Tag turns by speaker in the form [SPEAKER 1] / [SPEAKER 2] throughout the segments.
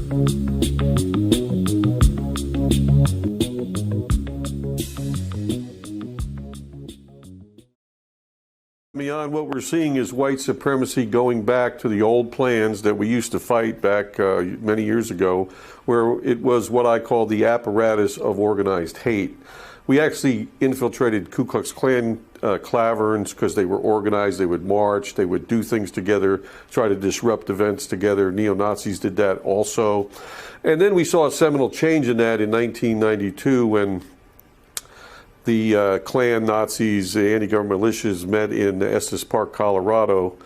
[SPEAKER 1] Beyond what we're seeing is white supremacy going back to the old plans that we used to fight back many years ago, where it was what I call the apparatus of organized hate. We actually infiltrated Ku Klux Klan claverns because they were organized, they would march, they would do things together, try to disrupt events together. Neo-Nazis did that also. And then we saw a seminal change in that in 1992 when the Klan Nazis, the anti-government militias, met in Estes Park, Colorado,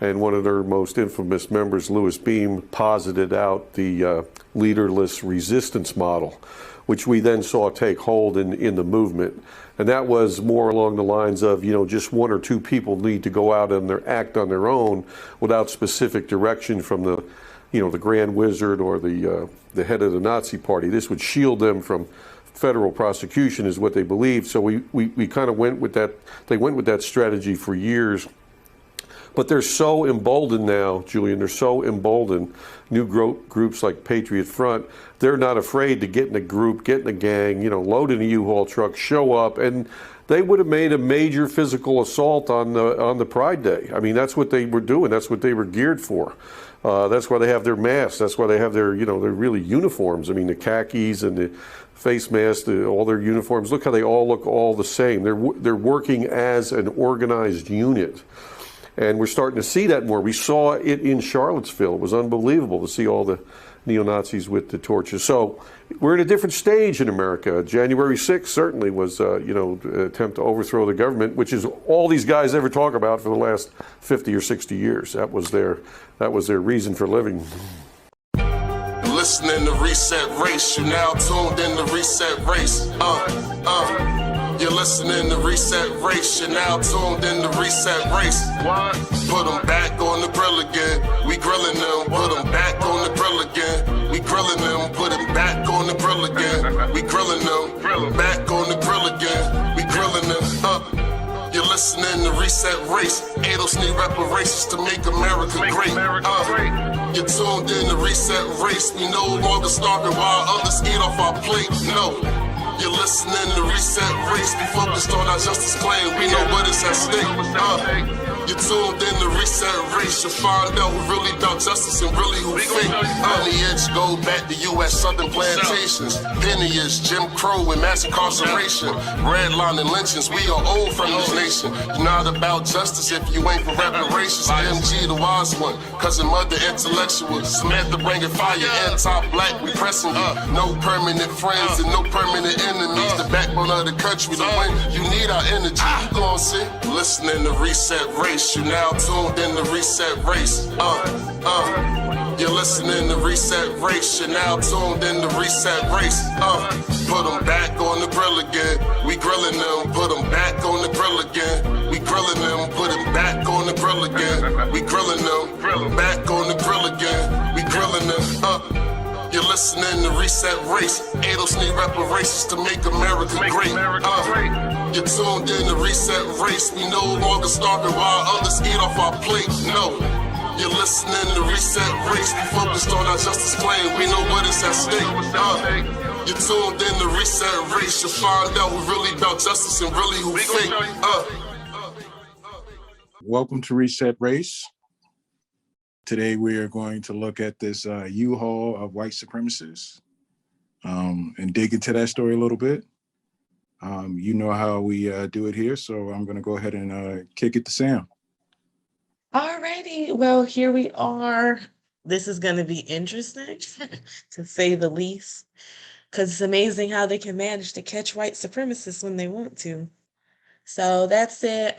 [SPEAKER 1] and one of their most infamous members, Louis Beam, posited out the leaderless resistance model, which we then saw take hold in the movement. And that was more along the lines of, just one or two people need to go out and act on their own without specific direction from the, the Grand Wizard or the head of the Nazi Party. This would shield them from federal prosecution, is what they believed. So we kind of went with that. They went with that strategy for years. But they're so emboldened now, Julian, they're so emboldened. New groups like Patriot Front, they're not afraid to get in a group, get in a gang, load in a U-Haul truck, show up, and they would have made a major physical assault on the Pride Day. I mean, that's what they were doing. That's what they were geared for. That's why they have their masks. That's why they have their, their really uniforms. I mean, the khakis and the face masks, all their uniforms. Look how they all look all the same. They're working as an organized unit. And we're starting to see that more. We saw it in Charlottesville. It was unbelievable to see all the neo-Nazis with the torches. So we're at a different stage in America. January 6th certainly was, an attempt to overthrow the government, which is all these guys ever talk about for the last 50 or 60 years. That was their reason for living.
[SPEAKER 2] Listening to Reset Race, you're now tuned in to Reset Race. You're listening to Reset Race, you're now tuned in to Reset Race. What? Put them back on the grill again. We grilling them, put them back on the grill again. We grilling them, put them back on the grill again. We grilling them, back on the grill again. We grilling them, You're listening to Reset Race. ADOS need reparations to make America great. You're tuned in to Reset Race. We no longer starving while others eat off our plate. No. You're listening to Reset Race. We focused on our justice claim. We know what is at stake. You're tuned in to Reset Race. You'll find out who really about justice and really who fake. Lineage go back to US Southern plantations. Lineage, Jim Crow and mass incarceration. Redlining lynchings. We are old from this nation. You're not about justice if you ain't for reparations. MG the wise one. Cousin Mother intellectual. Samantha bringing fire. Anti-black, we pressing you. No permanent friends and no permanent enemies. The backbone of the country. The way you need our energy. You gon' see. Listening to Reset Race. You now tuned in to Reset Race. You're listening to Reset Race. You're now tuned in to Reset Race. Put them back on the grill again. We grilling them. Put them back on the grill again. We grilling them. Put them back on the grill again. We grilling them. Back on the grill again. We grilling them. You're listening to Reset Race. ADOS need reparations to make America great. You're tuned in to Reset Race. We no longer starving while others eat off our plate. No. You're listening to Reset Race. We focused on our justice claim. We know what is at stake. You're tuned in to Reset Race. You'll find out who really about justice and really who fake.
[SPEAKER 3] Welcome to Reset Race. Today we are going to look at this U-Haul of white supremacists and dig into that story a little bit. You know how we do it here, so I'm going to go ahead and kick it to Sam.
[SPEAKER 4] Alrighty, well, here we are. This is going to be interesting, to say the least, because it's amazing how they can manage to catch white supremacists when they want to. So that's it.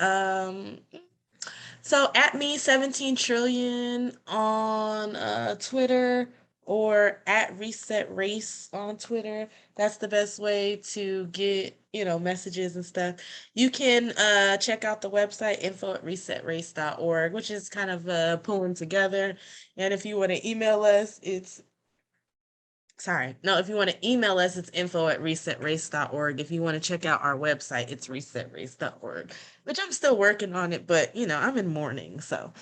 [SPEAKER 4] So at me 17 trillion on Twitter, or at Reset Race on Twitter. That's the best way to get, messages and stuff. You can check out the website info@resetrace.org, which is kind of pulling together. And if you want to email us, it's info@resetrace.org. If you want to check out our website, it's resetrace.org, which I'm still working on it, but I'm in mourning. So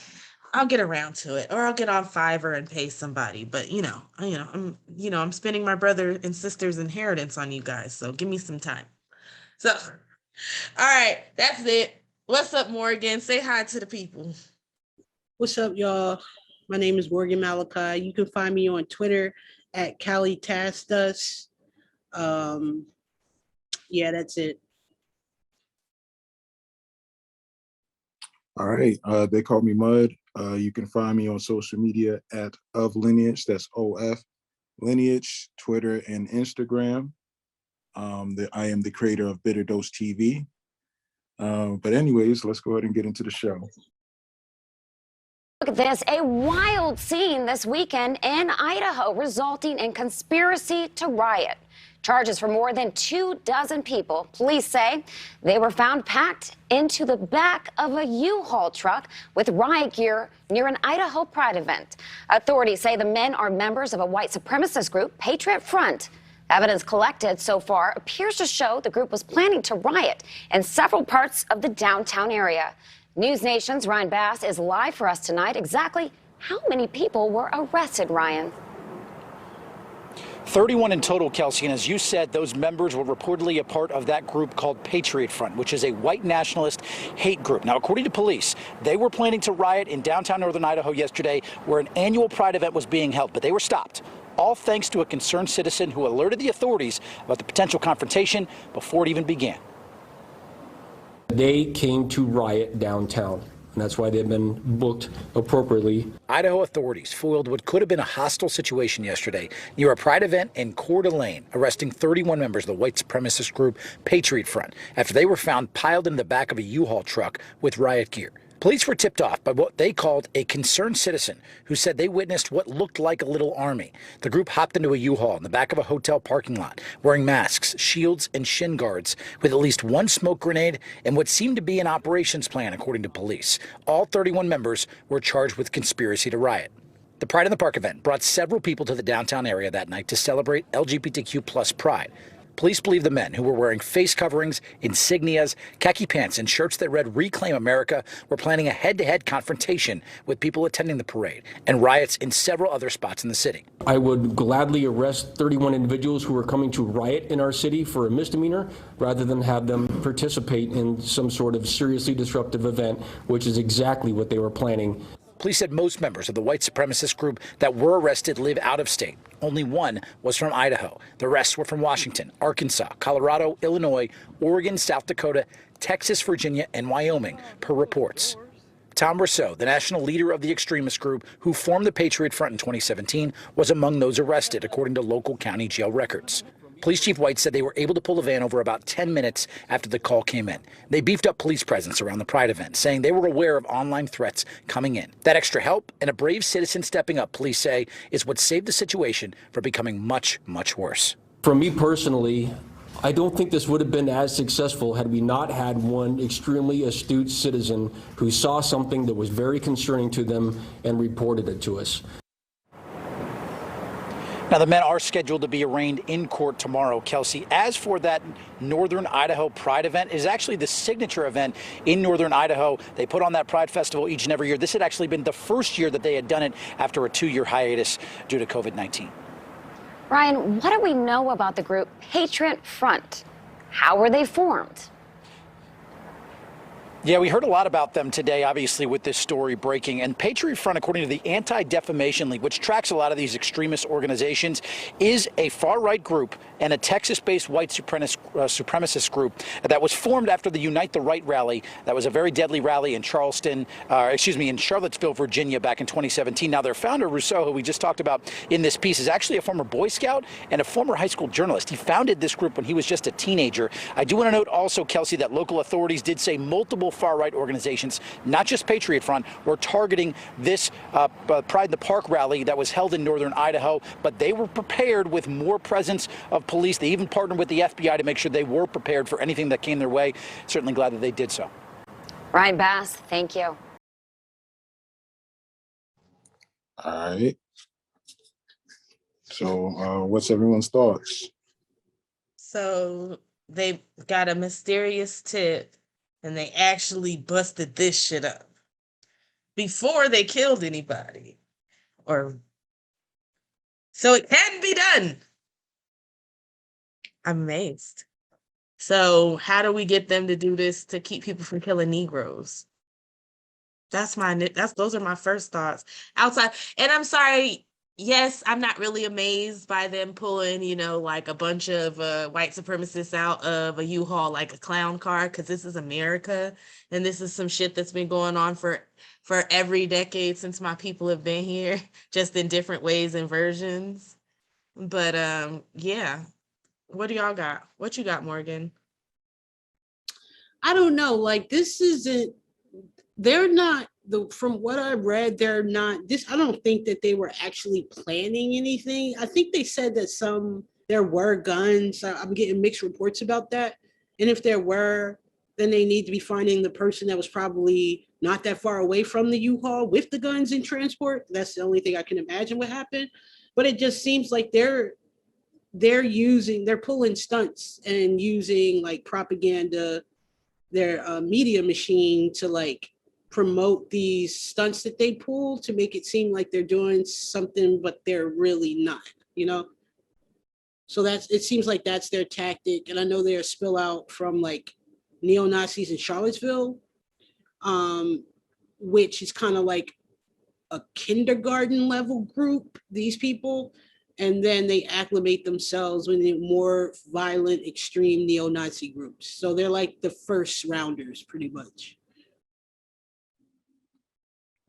[SPEAKER 4] I'll get around to it, or I'll get on Fiverr and pay somebody. But I'm spending my brother and sister's inheritance on you guys, so give me some time. So, all right, that's it. What's up, Morgan? Say hi to the people.
[SPEAKER 5] What's up, y'all? My name is Morgan Malachi. You can find me on Twitter at Cali Tastus. Yeah, that's it.
[SPEAKER 3] All right. They call me Mud. You can find me on social media at Of Lineage. That's OF Lineage, Twitter and Instagram. I am the creator of Bitter Dose TV. But anyways, let's go ahead and get into the show.
[SPEAKER 6] Look at this, a wild scene this weekend in Idaho, resulting in conspiracy to riot. Charges for more than 24 people. Police say they were found packed into the back of a U-Haul truck with riot gear near an Idaho Pride event. Authorities say the men are members of a white supremacist group, Patriot Front. Evidence collected so far appears to show the group was planning to riot in several parts of the downtown area. News Nation's Ryan Bass is live for us tonight. Exactly how many people were arrested, Ryan?
[SPEAKER 7] 31 in total, Kelsey, and as you said, those members were reportedly a part of that group called Patriot Front, which is a white nationalist hate group. Now, according to police, they were planning to riot in downtown northern Idaho yesterday, where an annual Pride event was being held, but they were stopped, all thanks to a concerned citizen who alerted the authorities about the potential confrontation before it even began.
[SPEAKER 8] They came to riot downtown, and that's why they've been booked appropriately.
[SPEAKER 7] Idaho authorities foiled what could have been a hostile situation yesterday near a Pride event in Coeur d'Alene, arresting 31 members of the white supremacist group Patriot Front after they were found piled in the back of a U-Haul truck with riot gear. Police were tipped off by what they called a concerned citizen who said they witnessed what looked like a little army. The group hopped into a U-Haul in the back of a hotel parking lot, wearing masks, shields, and shin guards, with at least one smoke grenade and what seemed to be an operations plan, according to police. All 31 members were charged with conspiracy to riot. The Pride in the Park event brought several people to the downtown area that night to celebrate LGBTQ+ pride. Police believe the men, who were wearing face coverings, insignias, khaki pants, and shirts that read "Reclaim America," were planning a head-to-head confrontation with people attending the parade and riots in several other spots in the city.
[SPEAKER 8] I would gladly arrest 31 individuals who are coming to riot in our city for a misdemeanor rather than have them participate in some sort of seriously disruptive event, which is exactly what they were planning.
[SPEAKER 7] Police said most members of the white supremacist group that were arrested live out of state. Only one was from Idaho. The rest were from Washington, Arkansas, Colorado, Illinois, Oregon, South Dakota, Texas, Virginia, and Wyoming, per reports. Tom Rousseau, the national leader of the extremist group who formed the Patriot Front in 2017, was among those arrested, according to local county jail records. Police Chief White said they were able to pull the van over about 10 minutes after the call came in. They beefed up police presence around the Pride event, saying they were aware of online threats coming in. That extra help and a brave citizen stepping up, police say, is what saved the situation from becoming much, much worse.
[SPEAKER 8] For me personally, I don't think this would have been as successful had we not had one extremely astute citizen who saw something that was very concerning to them and reported it to us.
[SPEAKER 7] Now, the men are scheduled to be arraigned in court tomorrow, Kelsey. As for that Northern Idaho Pride event, it is actually the signature event in Northern Idaho. They put on that Pride Festival each and every year. This had actually been the first year that they had done it after a 2-year hiatus due to COVID-19.
[SPEAKER 6] Ryan, what do we know about the group Patriot Front? How were they formed?
[SPEAKER 7] Yeah, we heard a lot about them today, obviously, with this story breaking. And Patriot Front, according to the Anti-Defamation League, which tracks a lot of these extremist organizations, is a far-right group and a Texas-based white supremacist group that was formed after the Unite the Right rally. That was a very deadly rally in in Charlottesville, Virginia, back in 2017. Now, their founder, Rousseau, who we just talked about in this piece, is actually a former Boy Scout and a former high school journalist. He founded this group when he was just a teenager. I do want to note also, Kelsey, that local authorities did say multiple far-right organizations, not just Patriot Front, were targeting this Pride in the Park rally that was held in northern Idaho, but they were prepared with more presence of police. They even partnered with the FBI to make sure they were prepared for anything that came their way. Certainly glad that they did so.
[SPEAKER 6] Ryan Bass, thank you.
[SPEAKER 3] All right. So what's everyone's thoughts?
[SPEAKER 4] So they got a mysterious tip and they actually busted this shit up. before they killed anybody. Or so it can be done. I'm amazed. So how do we get them to do this to keep people from killing Negroes? Those are my first thoughts. Outside, and I'm sorry, yes, I'm not really amazed by them pulling, like a bunch of white supremacists out of a U-Haul like a clown car, because this is America, and this is some shit that's been going on for every decade since my people have been here, just in different ways and versions. But yeah. What do y'all got? What you got, Morgan?
[SPEAKER 5] I don't know. Like, this isn't, they're not, from what I read, they're not, I don't think that they were actually planning anything. I think they said that there were guns. I'm getting mixed reports about that. And if there were, then they need to be finding the person that was probably not that far away from the U-Haul with the guns in transport. That's the only thing I can imagine what happened. But it just seems like they're pulling stunts and using like propaganda, their media machine, to like promote these stunts that they pull to make it seem like they're doing something, but they're really not. So it seems like that's their tactic. And I know they're a spill out from like neo-Nazis in Charlottesville, which is kind of like a kindergarten level group, these people, and then they acclimate themselves with more violent, extreme neo-Nazi groups. So they're like the first rounders, pretty much.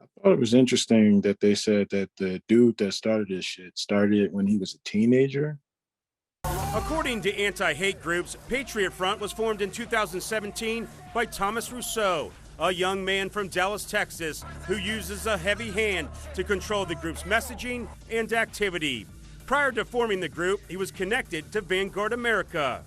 [SPEAKER 3] I thought it was interesting that they said that the dude that started this shit started it when he was a teenager.
[SPEAKER 9] According to anti-hate groups, Patriot Front was formed in 2017 by Thomas Rousseau, a young man from Dallas, Texas, who uses a heavy hand to control the group's messaging and activity. Prior to forming the group, he was connected to Vanguard America,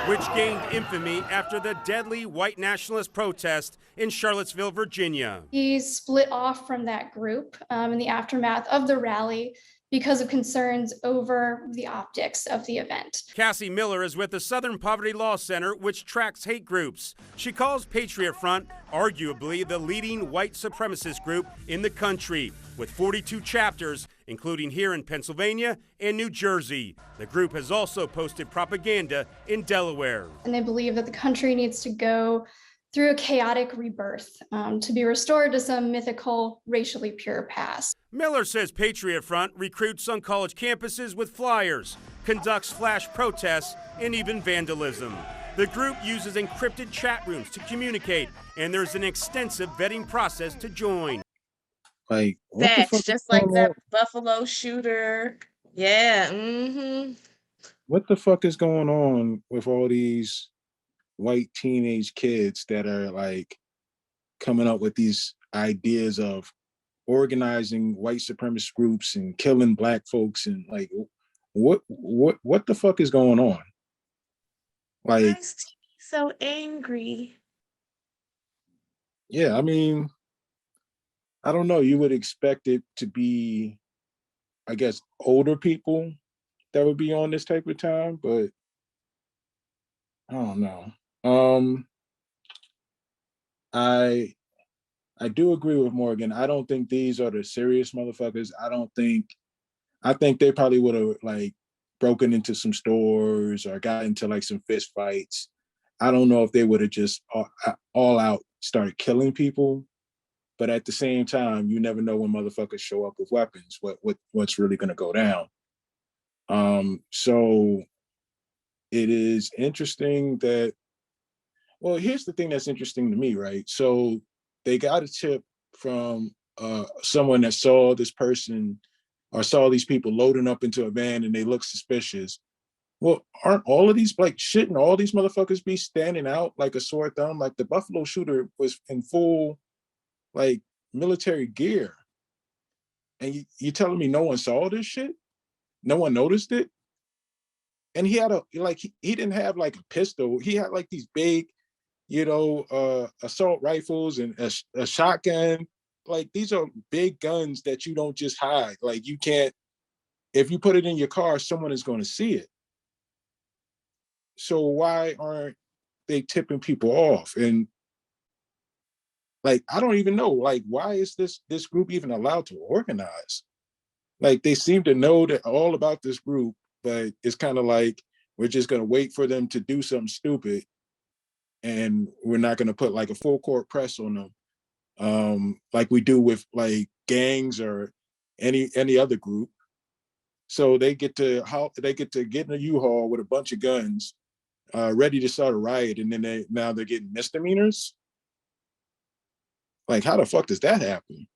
[SPEAKER 9] which gained infamy after the deadly white nationalist protest in Charlottesville, Virginia.
[SPEAKER 10] He split off from that group in the aftermath of the rally because of concerns over the optics of the event.
[SPEAKER 9] Cassie Miller is with the Southern Poverty Law Center, which tracks hate groups. She calls Patriot Front arguably the leading white supremacist group in the country, with 42 chapters, including here in Pennsylvania and New Jersey. The group has also posted propaganda in Delaware.
[SPEAKER 10] And they believe that the country needs to go through a chaotic rebirth to be restored to some mythical, racially pure past.
[SPEAKER 9] Miller says Patriot Front recruits on college campuses with flyers, conducts flash protests, and even vandalism. The group uses encrypted chat rooms to communicate, and there's an extensive vetting process to join.
[SPEAKER 3] Like,
[SPEAKER 4] That's just like that Buffalo shooter. Yeah.
[SPEAKER 3] What the fuck is going on with all these white teenage kids that are like coming up with these ideas of organizing white supremacist groups and killing black folks, and like what the fuck is going on? Like,
[SPEAKER 4] so angry.
[SPEAKER 3] Yeah, I mean, I don't know. You would expect it to be, I guess, older people that would be on this type of time, but I don't know. I do agree with Morgan. I don't think these are the serious motherfuckers. I think they probably would have like broken into some stores or got into like some fist fights. I don't know if they would have just all out started killing people. But at the same time, you never know when motherfuckers show up with weapons, what's really gonna go down. So it is interesting that, well, here's the thing that's interesting to me, right? So they got a tip from someone that saw this person or saw these people loading up into a van and they look suspicious. Well, aren't all of these, like, shouldn't all these motherfuckers be standing out like a sore thumb? Like the Buffalo shooter was in full, like, military gear. And you telling me no one saw this shit? No one noticed it? And he had he didn't have like a pistol. He had like these big, assault rifles and a shotgun. Like, these are big guns that you don't just hide. Like, you can't, if you put it in your car, someone is going to see it. So why aren't they tipping people off? And Like, I don't even know, like, why is this group even allowed to organize? Like, they seem to know that all about this group, but it's kind of like, we're just going to wait for them to do something stupid, and we're not going to put like a full court press on them, like we do with like gangs or any other group. So they get to get in a U-Haul with a bunch of guns, ready to start a riot, and then now they're getting misdemeanors. Like, how the fuck does that happen?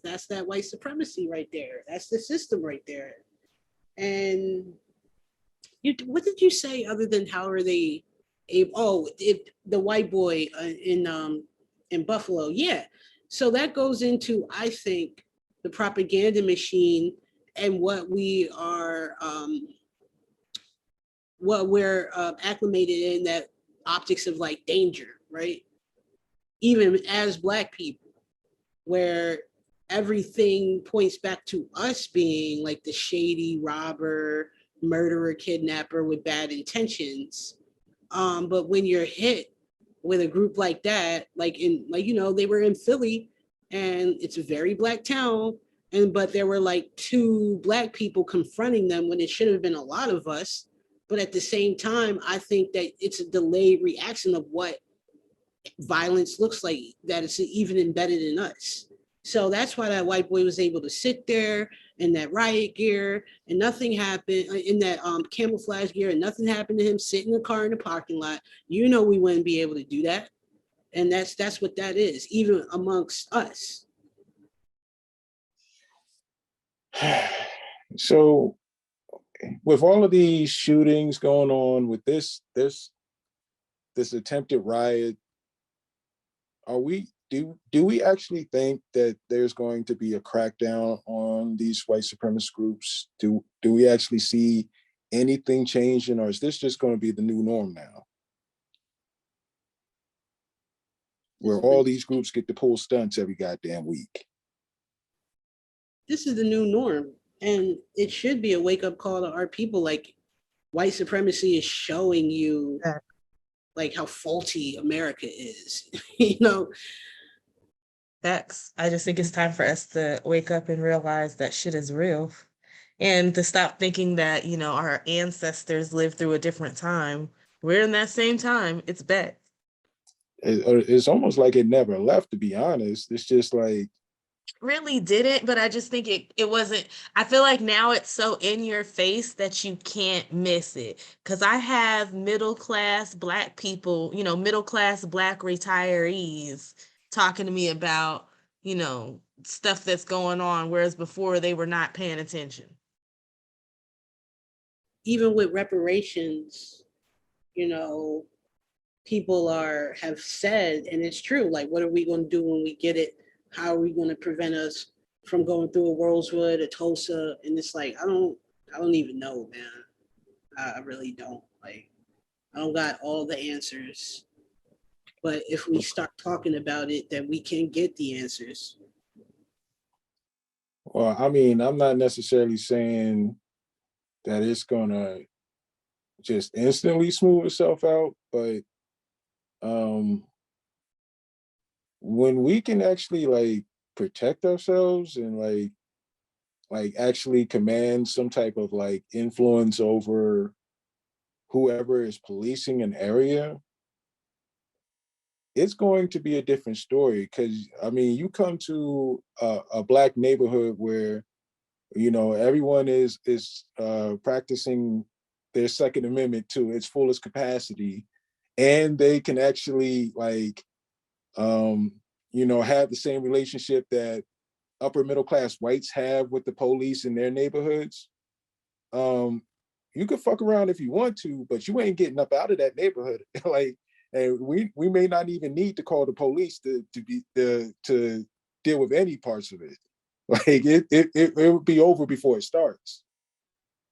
[SPEAKER 5] That's that white supremacy right there. That's the system right there. And what did you say other than how are they able? Oh, the white boy in Buffalo, yeah. So that goes into, I think, the propaganda machine and what we're acclimated in, that optics of like danger, right? Even as Black people, where everything points back to us being like the shady robber, murderer, kidnapper with bad intentions. But when you're hit with a group like that, they were in Philly, and it's a very Black town, but there were like 2 Black people confronting them when it should have been a lot of us. But at the same time, I think that it's a delayed reaction of what violence looks like, that it's even embedded in us. So that's why that white boy was able to sit there in that riot gear and nothing happened, in that camouflage gear, and nothing happened to him, sit in the car in the parking lot. You know, we wouldn't be able to do that. And that's what that is, even amongst us.
[SPEAKER 3] So with all of these shootings going on, with this attempted riot, do we actually think that there's going to be a crackdown on these white supremacist groups? Do we actually see anything changing, or is this just going to be the new norm now, where all these groups get to pull stunts every goddamn week?
[SPEAKER 5] This is the new norm, and it should be a wake-up call to our people. Like, white supremacy is showing you like how faulty America is.
[SPEAKER 4] Facts. I just think it's time for us to wake up and realize that shit is real, and to stop thinking that, our ancestors lived through a different time. We're in that same time. It's back.
[SPEAKER 3] It's almost like it never left, to be honest. It's just like,
[SPEAKER 4] Really didn't, but I just think it wasn't. I feel like now it's so in your face that you can't miss it. Because I have middle class Black people, middle class Black retirees talking to me about, stuff that's going on, whereas before they were not paying attention.
[SPEAKER 5] Even with reparations, people have said, and it's true, like, what are we going to do when we get it? How are we going to prevent us from going through a Rosewood, a Tulsa? And it's like, I don't even know, man. I really don't. Like, I don't got all the answers. But if we start talking about it, then we can get the answers.
[SPEAKER 3] well, I mean, I'm not necessarily saying that it's gonna just instantly smooth itself out, but when we can actually like protect ourselves and like actually command some type of like influence over whoever is policing an area, it's going to be a different story. Because I mean, you come to a Black neighborhood where everyone is practicing their Second Amendment to its fullest capacity, and they can actually like have the same relationship that upper middle class whites have with the police in their neighborhoods. You could fuck around if you want to, but you ain't getting up out of that neighborhood. Like, and we may not even need to call the police to deal with any parts of it. Like, it would be over before it starts.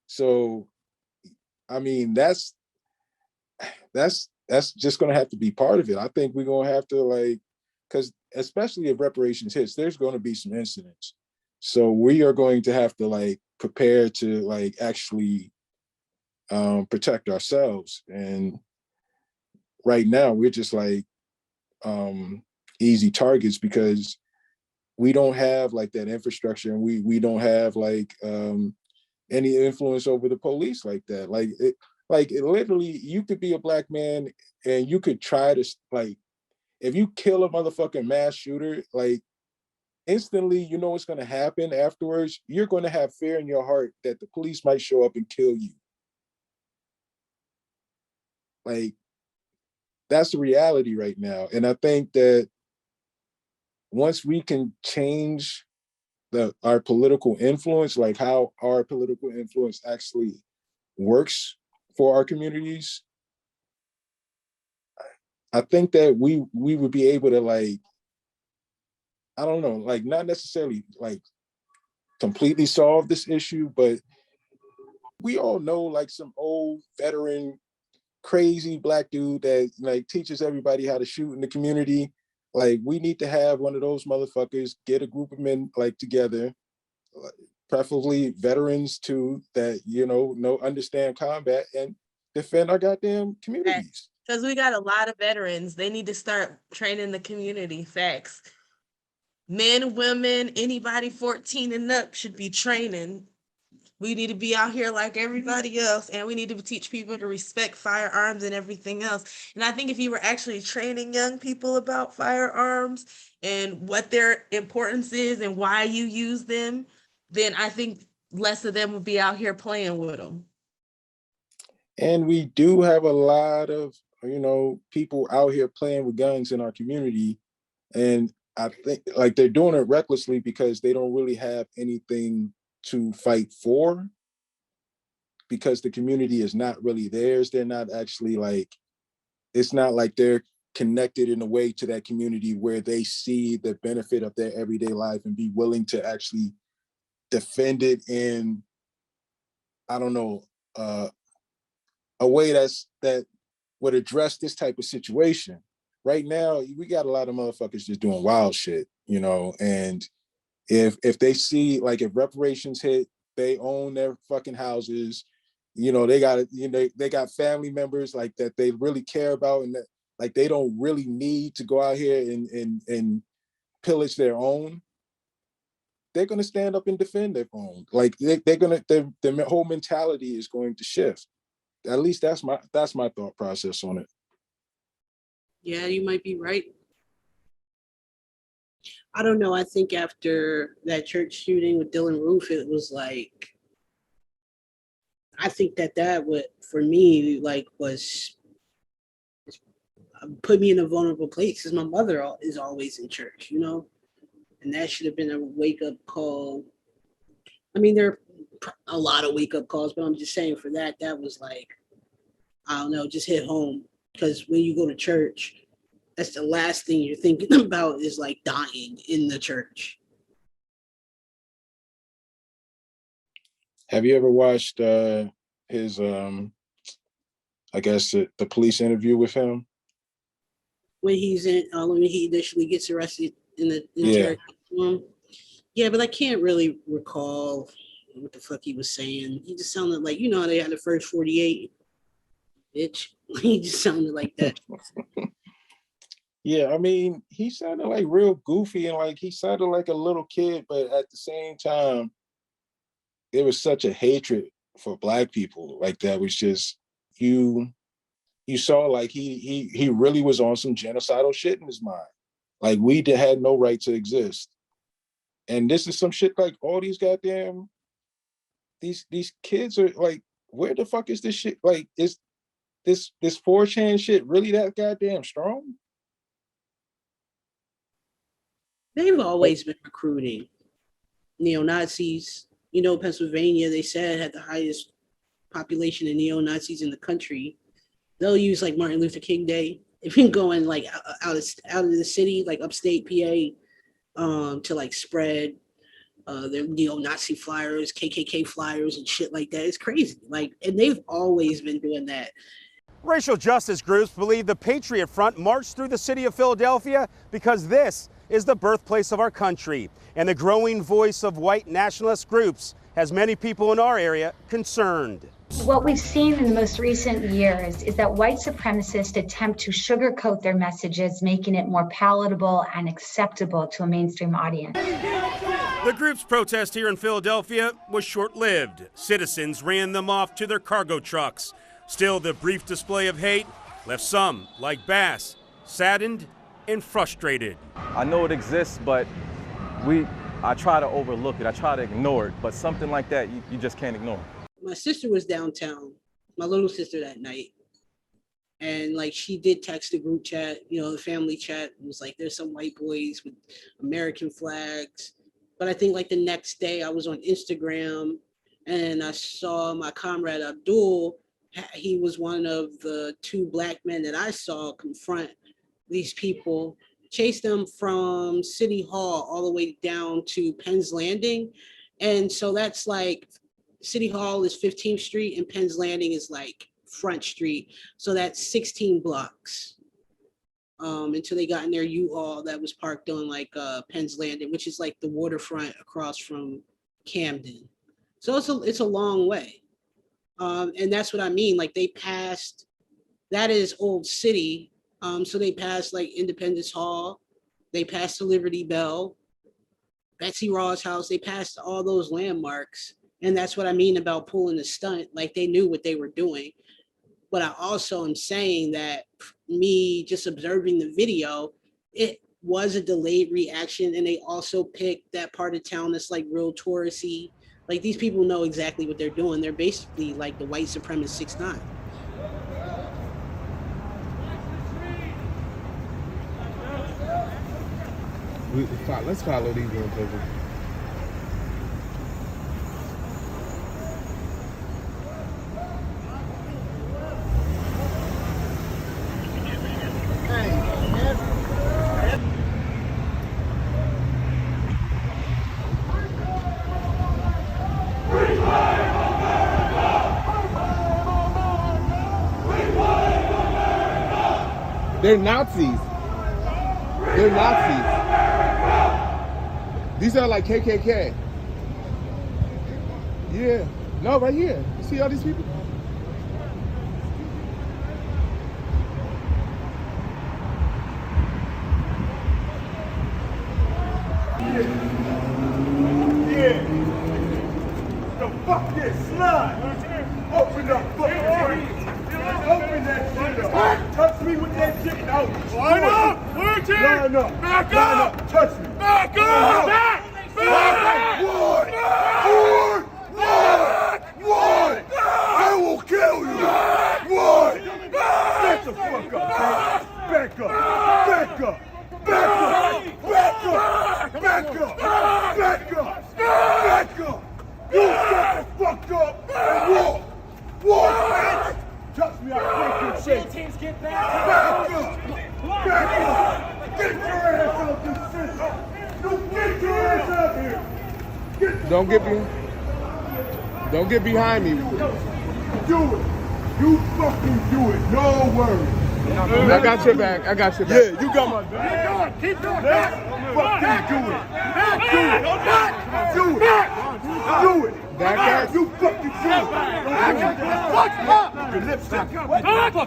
[SPEAKER 3] So, I mean, that's just going to have to be part of it. I think we're going to have to, like, because especially if reparations hits, there's going to be some incidents. So we are going to have to like prepare to like actually protect ourselves. And right now we're just like easy targets because we don't have like that infrastructure, and we don't have like any influence over the police like that. Like it literally, you could be a black man and you could try to, like, if you kill a motherfucking mass shooter, like instantly, you know what's going to happen afterwards. You're going to have fear in your heart that the police might show up and kill you. Like, that's the reality right now. And I think that once we can change our political influence, like how our political influence actually works for our communities, I think that we would be able to, like, I don't know, like not necessarily like completely solve this issue, but we all know like some old veteran crazy black dude that like teaches everybody how to shoot in the community. Like, we need to have one of those motherfuckers, get a group of men like together, preferably veterans too, that, you know understand combat and defend our goddamn communities.
[SPEAKER 4] Because we got a lot of veterans. They need to start training the community. Facts. Men, women, anybody 14 and up should be training. We need to be out here like everybody else, and we need to teach people to respect firearms and everything else. And I think if you were actually training young people about firearms and what their importance is and why you use them, then I think less of them would be out here playing with them.
[SPEAKER 3] And we do have a lot of, people out here playing with guns in our community. And I think like they're doing it recklessly because they don't really have anything to fight for, because the community is not really theirs. They're not actually like, it's not like they're connected in a way to that community where they see the benefit of their everyday life and be willing to actually defend it in, I don't know, a way that would address this type of situation. Right now, we got a lot of motherfuckers just doing wild shit, and if they see, like, if reparations hit, they own their fucking houses, they got family members like that they really care about, and that like they don't really need to go out here and pillage their own. They're going to stand up and defend their own. Like their whole mentality is going to shift. At least that's my thought process on it.
[SPEAKER 5] Yeah, you might be right. I don't know. I think after that church shooting with Dylan Roof, it was like, I think that would, for me, like, was put me in a vulnerable place because my mother is always in church, and that should have been a wake-up call. I mean, there are a lot of wake-up calls, but I'm just saying for that was like, I don't know, just hit home. Because when you go to church, that's the last thing you're thinking about is like dying in the church.
[SPEAKER 3] Have you ever watched his, I guess, the police interview with him?
[SPEAKER 5] When he's when he initially gets arrested in church. Yeah, but I can't really recall what the fuck he was saying. He just sounded like, how they had the first 48, bitch. He just sounded like that.
[SPEAKER 3] Yeah, I mean, he sounded like real goofy and like he sounded like a little kid, but at the same time, there was such a hatred for Black people. Like that was just, you saw like he really was on some genocidal shit in his mind. Like we had no right to exist. And this is some shit like all these goddamn, these kids are like, where the fuck is this shit? Like, is this 4chan shit really that goddamn strong?
[SPEAKER 5] They've always been recruiting neo-Nazis. Pennsylvania, they said, had the highest population of neo-Nazis in the country. They'll use like Martin Luther King Day. If you go in like out of the city, like upstate PA, to like spread their neo-Nazi flyers, KKK flyers and shit like that. It's crazy. Like, and they've always been doing that.
[SPEAKER 9] Racial justice groups believe the Patriot Front marched through the city of Philadelphia because this is the birthplace of our country, and the growing voice of white nationalist groups has many people in our area concerned.
[SPEAKER 11] What we've seen in the most recent years is that white supremacists attempt to sugarcoat their messages, making it more palatable and acceptable to a mainstream audience.
[SPEAKER 9] The group's protest here in Philadelphia was short-lived. Citizens ran them off to their cargo trucks. Still, the brief display of hate left some, like Bass, saddened and frustrated.
[SPEAKER 12] I know it exists, but I try to overlook it. I try to ignore it, but something like that, you just can't ignore.
[SPEAKER 5] My sister was downtown, my little sister, that night. And like, she did text the group chat, you know, the family chat. It was like, there's some white boys with American flags. But I think like the next day I was on Instagram and I saw my comrade Abdul. He was one of the 2 black men that I saw confront these people, chase them from City Hall all the way down to Penn's Landing. And so that's like, City Hall is 15th Street and Penn's Landing is like Front Street. So that's 16 blocks until they got in their U-Haul that was parked on like Penn's Landing, which is like the waterfront across from Camden. So it's a long way. And that's what I mean. Like, they passed, that is Old City. So they passed like Independence Hall. They passed the Liberty Bell, Betsy Ross House. They passed all those landmarks. And that's what I mean about pulling the stunt. Like, they knew what they were doing. But I also am saying that me just observing the video, it was a delayed reaction. And they also picked that part of town that's like real touristy. Like, these people know exactly what they're doing. They're basically like the white supremacist 6ix9ine.
[SPEAKER 13] Let's follow these ones over. They're Nazis. They're Nazis. These are like KKK. Yeah. No, right here. You see all these people?
[SPEAKER 14] Yeah. The fuck this slide. Open up fucking drink. Open that shit up. Touch me with that shit. No. Line up. Line up. Back up. Touch me. Back up. Back. One. I will kill you. One. Get the fuck up. Back up. Back up. Back up. Back up. Back up. Back up. Back up. You shut the fuck up and walk. Walk, bitch. Touch me, I'll break your shit. Teams get back. Back up. Back up. Get your ass out this city. You get your ass out here.
[SPEAKER 13] Don't get behind me.
[SPEAKER 14] Do it. You fucking do it. No worries.
[SPEAKER 13] I got your back. I got your back.
[SPEAKER 14] Yeah, you got my back. Keep going. Fucking do it. Do it. Do it.
[SPEAKER 13] Back up.
[SPEAKER 14] You fucking do it. Fuck up. Your lipstick. Back up.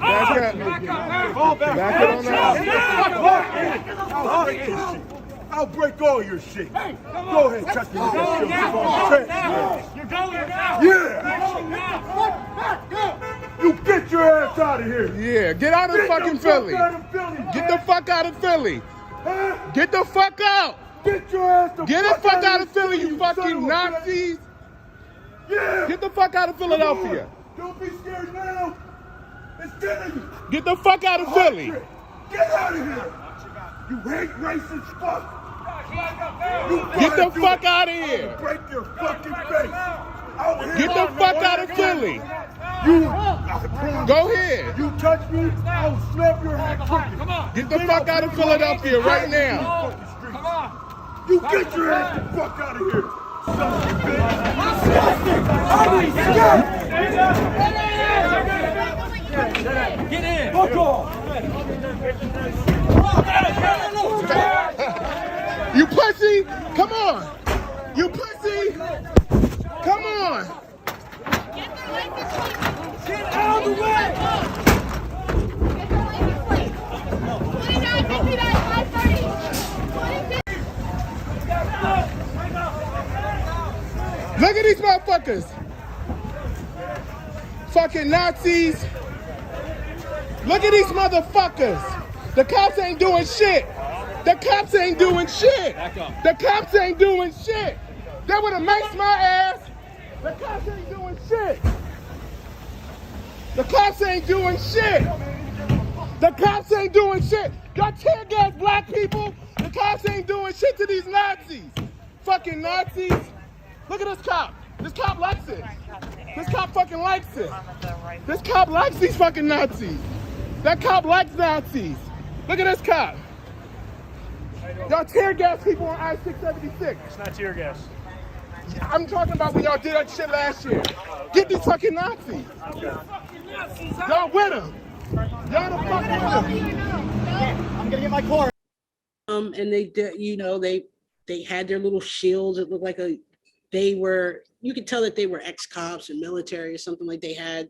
[SPEAKER 13] Back it on out.
[SPEAKER 14] I'll break all your shit. Go ahead, touch me with that shit. You're going now. Yeah. You get your ass out of here.
[SPEAKER 13] Yeah, get out of fucking Philly. Get the fuck out of Philly. Get the fuck out.
[SPEAKER 14] Get your ass the
[SPEAKER 13] Get the fuck out of Philly, you fucking Nazis.
[SPEAKER 14] Yeah.
[SPEAKER 13] Get the fuck out of Philadelphia.
[SPEAKER 14] Don't be scared now. It's getting you.
[SPEAKER 13] Get the fuck out of Philly.
[SPEAKER 14] Get out of here. You hate racist fuck.
[SPEAKER 13] Get the fuck out of here.
[SPEAKER 14] I'll break your fucking face.
[SPEAKER 13] Get the fuck out of Philly. Go ahead.
[SPEAKER 14] You touch me, I'll slap your head crooked.
[SPEAKER 13] Get the fuck out of Philadelphia right now.
[SPEAKER 14] Come on. You get your ass the fuck out of here. Son of a bitch. Get in. Fuck off.
[SPEAKER 13] You pussy! Come on! You pussy! Come on! these motherfuckers. Fucking Nazis. Look at these motherfuckers. The cops ain't doing shit. The cops ain't doing shit. The cops ain't doing shit. They would have maced my ass. The cops ain't doing shit. The cops ain't doing shit. The cops ain't doing shit. Y'all tear gas black people. The cops ain't doing shit to these Nazis. Fucking Nazis. Look at this cop. This cop likes it. This cop fucking likes it. This cop likes these fucking Nazis. That cop likes Nazis. Look at this cop. Y'all tear gas people on I-676.
[SPEAKER 15] It's not tear gas.
[SPEAKER 13] I'm talking about when y'all did that shit last year. Get these fucking Nazis. Y'all with them. Y'all the fuck with them.
[SPEAKER 15] I'm gonna get my car.
[SPEAKER 5] And they did, you know, they had their little shields. It looked like you could tell that they were ex-cops or military or something. Like they had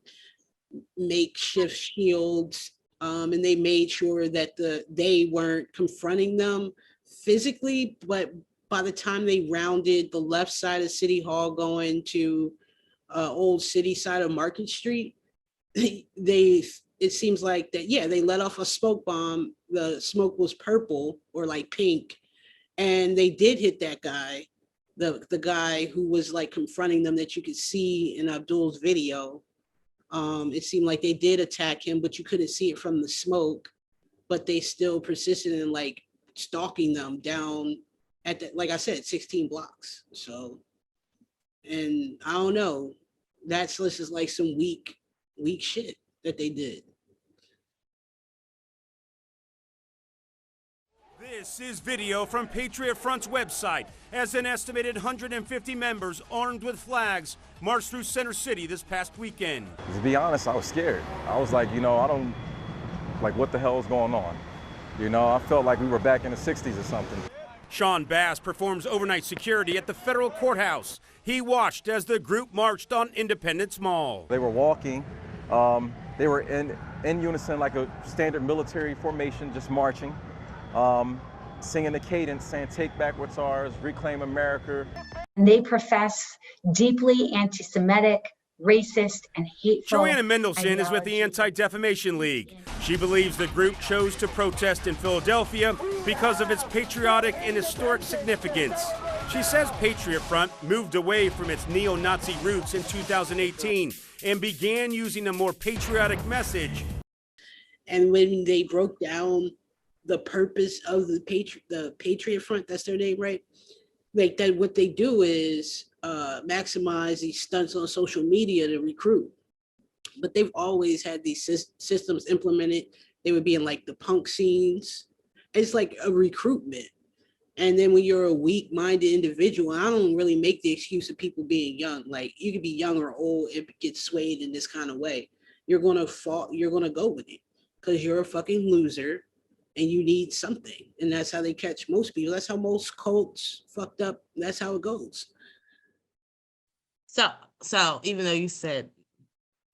[SPEAKER 5] makeshift shields, and they made sure that they weren't confronting them physically, but by the time they rounded the left side of City Hall going to old city side of Market Street, it seems like that, yeah, they let off a smoke bomb. The smoke was purple or like pink, and they did hit that guy, the guy who was like confronting them that you could see in Abdul's video. It seemed like they did attack him, but you couldn't see it from the smoke, but they still persisted in like stalking them down at the, like I said, 16 blocks. So, and I don't know, this is like some weak shit that they did.
[SPEAKER 9] This is video from Patriot Front's website as an estimated 150 members armed with flags marched through Center City this past weekend.
[SPEAKER 12] To be honest, I was scared. I was like, what the hell is going on? I felt like we were back in the 60s or something.
[SPEAKER 9] Sean Bass performs overnight security at the federal courthouse. He watched as the group marched on Independence Mall.
[SPEAKER 12] They were walking. They were in unison like a standard military formation, just marching. Singing the cadence, saying take back what's ours, reclaim America.
[SPEAKER 11] They profess deeply anti-Semitic, racist, and hateful.
[SPEAKER 9] Joanna Mendelson is with the Anti-Defamation League. She believes the group chose to protest in Philadelphia because of its patriotic and historic significance. She says Patriot Front moved away from its neo-Nazi roots in 2018 and began using a more patriotic message.
[SPEAKER 5] And when they broke down the purpose of the Patriot Front, that's their name, right? Like that, what they do is maximize these stunts on social media to recruit. But they've always had these systems implemented. They would be in like the punk scenes. It's like a recruitment. And then when you're a weak-minded individual, I don't really make the excuse of people being young. Like you could be young or old and get swayed in this kind of way. You're gonna go with it because you're a fucking loser and you need something. And that's how they catch most people. That's how most cults fucked up. That's how it goes.
[SPEAKER 4] So even though you said,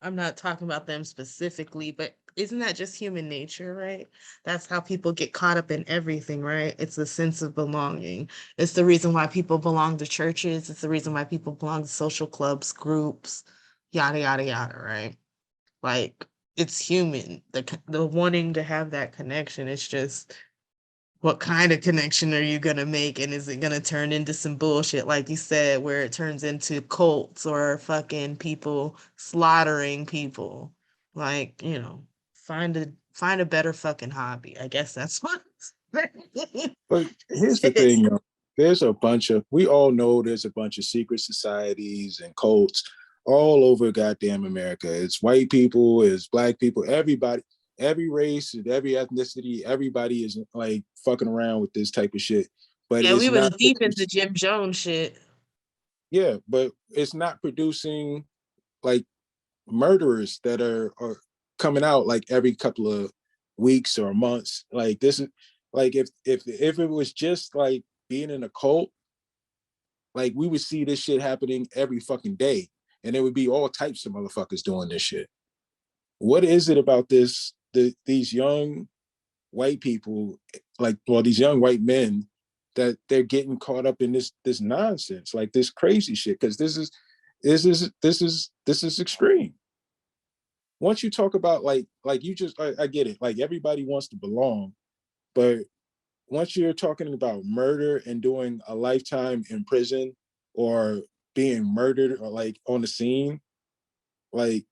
[SPEAKER 4] I'm not talking about them specifically, but isn't that just human nature, right? That's how people get caught up in everything, right? It's a sense of belonging. It's the reason why people belong to churches. It's the reason why people belong to social clubs, groups, yada, yada, yada, right? Like, it's human. The wanting to have that connection. It's just, what kind of connection are you going to make? And is it going to turn into some bullshit, like you said, where it turns into cults or fucking people slaughtering people? Like, find a better fucking hobby. I guess that's what.
[SPEAKER 3] But here's the thing, we all know there's a bunch of secret societies and cults all over goddamn America. It's white people, it's black people, everybody, every race, every ethnicity, everybody is like fucking around with this type of shit. But
[SPEAKER 4] yeah, we was deep into Jim Jones shit.
[SPEAKER 3] Yeah, but it's not producing like murderers that are coming out like every couple of weeks or months. Like this is like if it was just like being in a cult, like we would see this shit happening every fucking day, and there would be all types of motherfuckers doing this shit. What is it about these young white people, these young white men, that they're getting caught up in this nonsense, like this crazy shit? Because this is This is extreme. Once you talk about like you just I get it. Like everybody wants to belong, but once you're talking about murder and doing a lifetime in prison or being murdered or like on the scene, like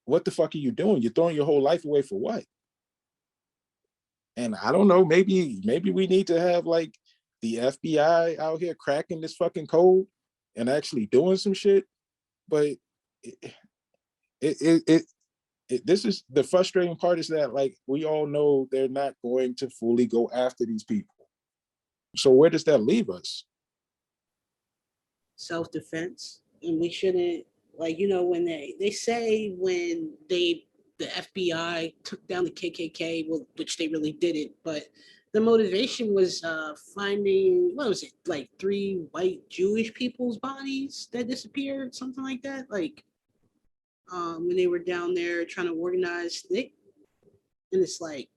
[SPEAKER 3] what the fuck are you doing? You're throwing your whole life away for what? And I don't know, maybe we need to have like the FBI out here cracking this fucking code and actually doing some shit. But this is the frustrating part, is that like we all know they're not going to fully go after these people. So where does that leave us?
[SPEAKER 5] Self-defense, and we shouldn't, like, you know, when they say when the FBI took down the KKK, well, which they really didn't, but the motivation was finding, what was it, like 3 white Jewish people's bodies that disappeared, something like that, like when they were down there trying to organize it. And it's like,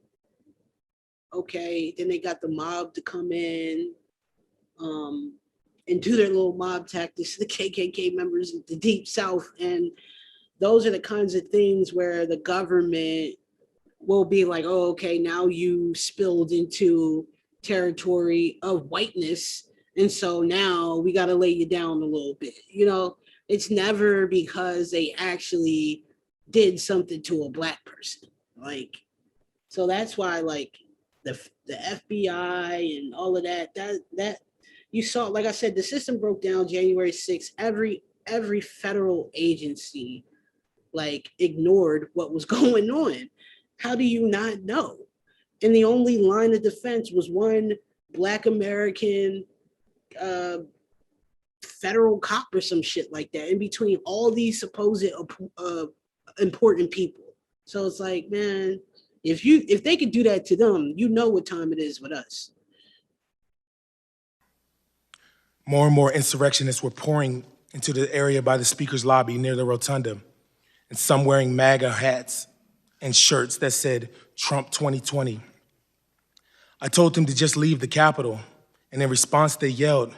[SPEAKER 5] okay, then they got the mob to come in and do their little mob tactics, the KKK members in the Deep South. And those are the kinds of things where the government will be like, oh, okay, now you spilled into territory of whiteness. And so now we got to lay you down a little bit. You know, it's never because they actually did something to a Black person. Like, so that's why, like, the FBI and all of that you saw, like I said, the system broke down January 6th. Every federal agency like ignored what was going on. How do you not know? And the only line of defense was one Black American federal cop or some shit like that in between all these supposed important people. So it's like, man, if they could do that to them, you know what time it is with us.
[SPEAKER 15] More and more insurrectionists were pouring into the area by the speaker's lobby near the rotunda, and some wearing MAGA hats and shirts that said Trump 2020. I told them to just leave the Capitol, and in response they yelled,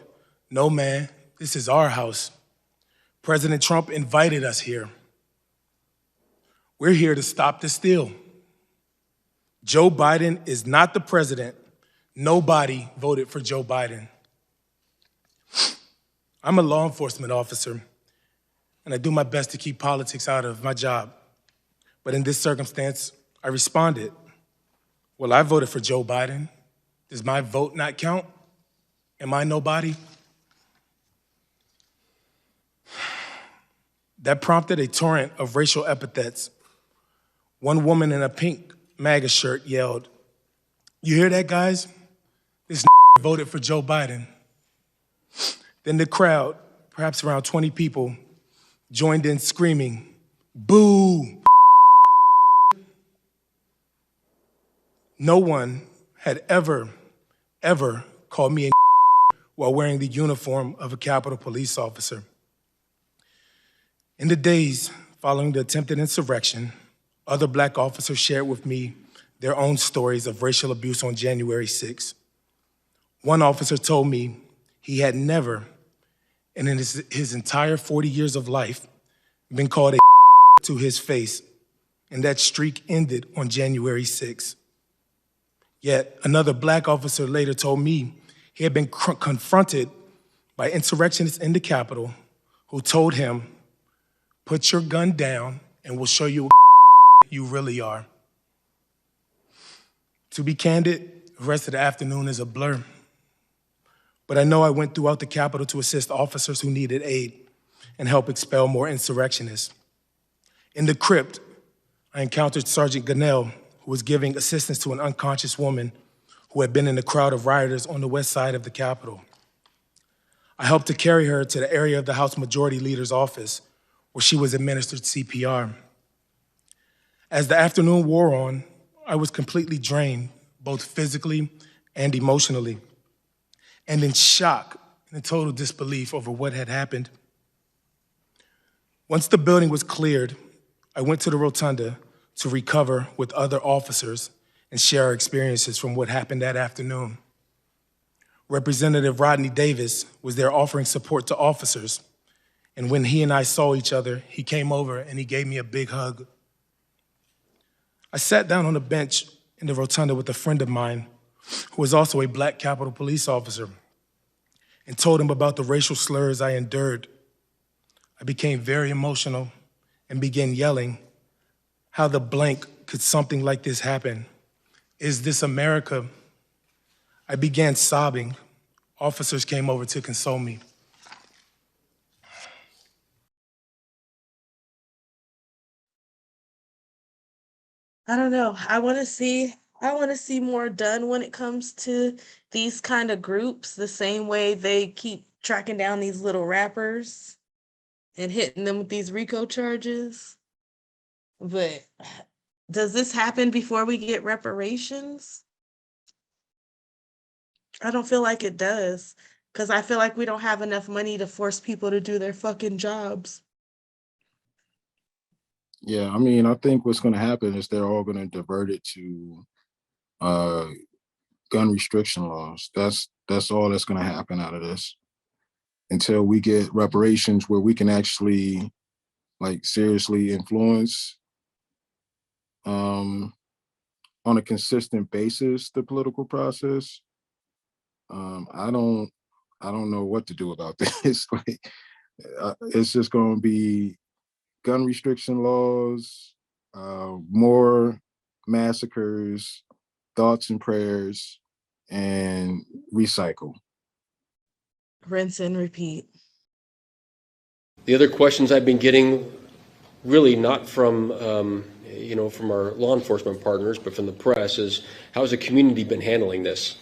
[SPEAKER 15] "No, man, this is our house. President Trump invited us here. We're here to stop the steal. Joe Biden is not the president. Nobody voted for Joe Biden." I'm a law enforcement officer, and I do my best to keep politics out of my job. But in this circumstance, I responded, "Well, I voted for Joe Biden. Does my vote not count? Am I nobody?" That prompted a torrent of racial epithets. One woman in a pink MAGA shirt yelled, "You hear that, guys? This voted for Joe Biden." Then the crowd, perhaps around 20 people, joined in screaming, "Boo!" No one had ever called me a while wearing the uniform of a Capitol Police officer. In the days following the attempted insurrection, other Black officers shared with me their own stories of racial abuse on January 6th. One officer told me he had never, and in his entire 40 years of life, been called a to his face, and that streak ended on January 6th. Yet another Black officer later told me he had been confronted by insurrectionists in the Capitol who told him, "Put your gun down and we'll show you you really are." To be candid, the rest of the afternoon is a blur. But I know I went throughout the Capitol to assist officers who needed aid and help expel more insurrectionists. In the crypt, I encountered Sergeant Gunnell, who was giving assistance to an unconscious woman who had been in the crowd of rioters on the west side of the Capitol. I helped to carry her to the area of the House Majority Leader's office, where she was administered CPR. As the afternoon wore on, I was completely drained, both physically and emotionally, and in shock and total disbelief over what had happened. Once the building was cleared, I went to the rotunda to recover with other officers and share our experiences from what happened that afternoon. Representative Rodney Davis was there offering support to officers. And when he and I saw each other, he came over and he gave me a big hug. I sat down on a bench in the rotunda with a friend of mine who was also a Black Capitol Police officer and told him about the racial slurs I endured. I became very emotional and began yelling, "How the blank could something like this happen? Is this America?" I began sobbing. Officers came over to console me.
[SPEAKER 4] I don't know. I want to see more done when it comes to these kind of groups, the same way they keep tracking down these little rappers and hitting them with these RICO charges. But does this happen before we get reparations? I don't feel like it does, because I feel like we don't have enough money to force people to do their fucking jobs.
[SPEAKER 3] Yeah, I mean, I think what's going to happen is they're all going to divert it to gun restriction laws. That's all that's going to happen out of this until we get reparations where we can actually like seriously influence on a consistent basis the political process. I don't know what to do about this. Like, it's just going to be gun restriction laws, more massacres, thoughts and prayers, and recycle.
[SPEAKER 4] Rinse and repeat.
[SPEAKER 8] The other questions I've been getting, really not from, from our law enforcement partners, but from the press, is how has the community been handling this?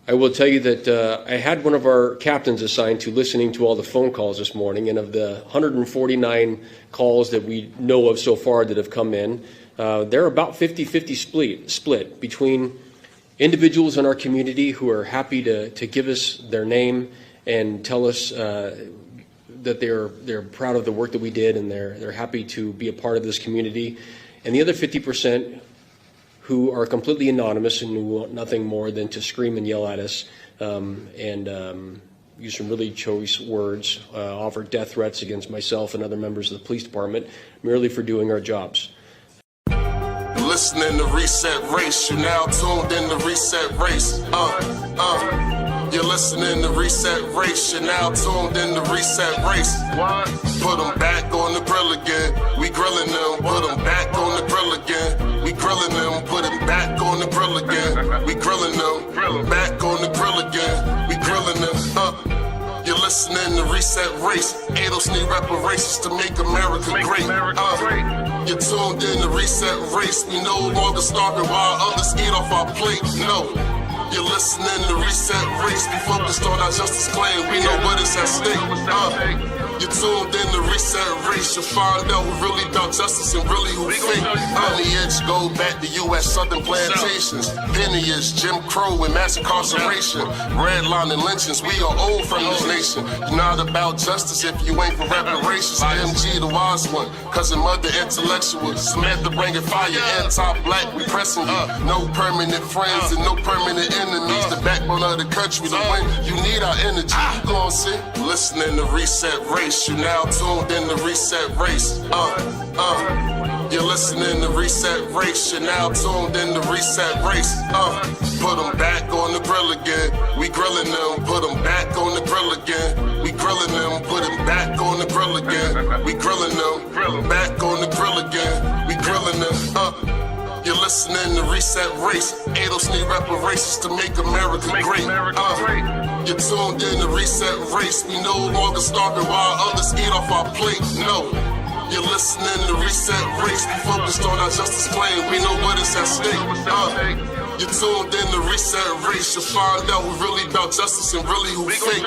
[SPEAKER 8] I will tell you that I had one of our captains assigned to listening to all the phone calls this morning, and of the 149 calls that we know of so far that have come in, they're about 50-50 split between individuals in our community who are happy to give us their name and tell us that they're proud of the work that we did and they're happy to be a part of this community, and the other 50% who are completely anonymous and who want nothing more than to scream and yell at us and use some really choice words, offer death threats against myself and other members of the police department merely for doing our jobs.
[SPEAKER 2] Listening to Reset Race, you're now tuned in to Reset Race. You're listening to Reset Race, you're now tuned in to Reset Race. What? Put them back on the grill again. We grilling them, put them back on the grill again. We grilling them, put them back on the grill again. We grilling them, back on the grill again. We grilling them, You're listening to Reset Race. ADOS need reparations to make America great. You're tuned in to Reset Race. We no longer starving while others eat off our plate. No. You're listening to Reset Race. We focused on our justice claim. We know what is at stake. You're tuned in to Reset Race. You'll find out who really about justice and really who fake. Lineage go back to US Southern plantations. Lineage, Jim Crow and mass incarceration. Redlining lynchings. We are old from this nation. You're not about justice if you ain't for reparations. MG the wise one. Cousin mother intellectual. Samantha bringing fire. Anti-black we pressing you. No permanent friends and no permanent enemies. The backbone of the country. To win you need our energy. You gon' see. Listening to Reset Race. You're now tuned in to Reset Race. You're listening to Reset Race. You're now tuned in to Reset Race. Put them back on the grill again. We grilling them. Put them back on the grill again. We grilling them. Put them back on the grill again. We grilling them. Back on the grill again. We grilling them. You're listening to Reset Race. ADOS need reparations to make America great. You're tuned in to Reset Race. We no longer starving while others eat off our plate. No. You're listening to Reset Race. We focused on our justice claim. We know what is at stake. You're tuned in to Reset Race. You'll find out who really about justice and really who fake.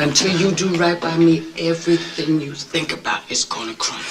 [SPEAKER 16] Until you do right by me, everything you think about is gonna crumble.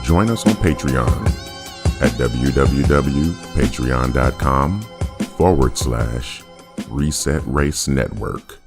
[SPEAKER 17] Join us on Patreon at www.patreon.com/Reset Race Network.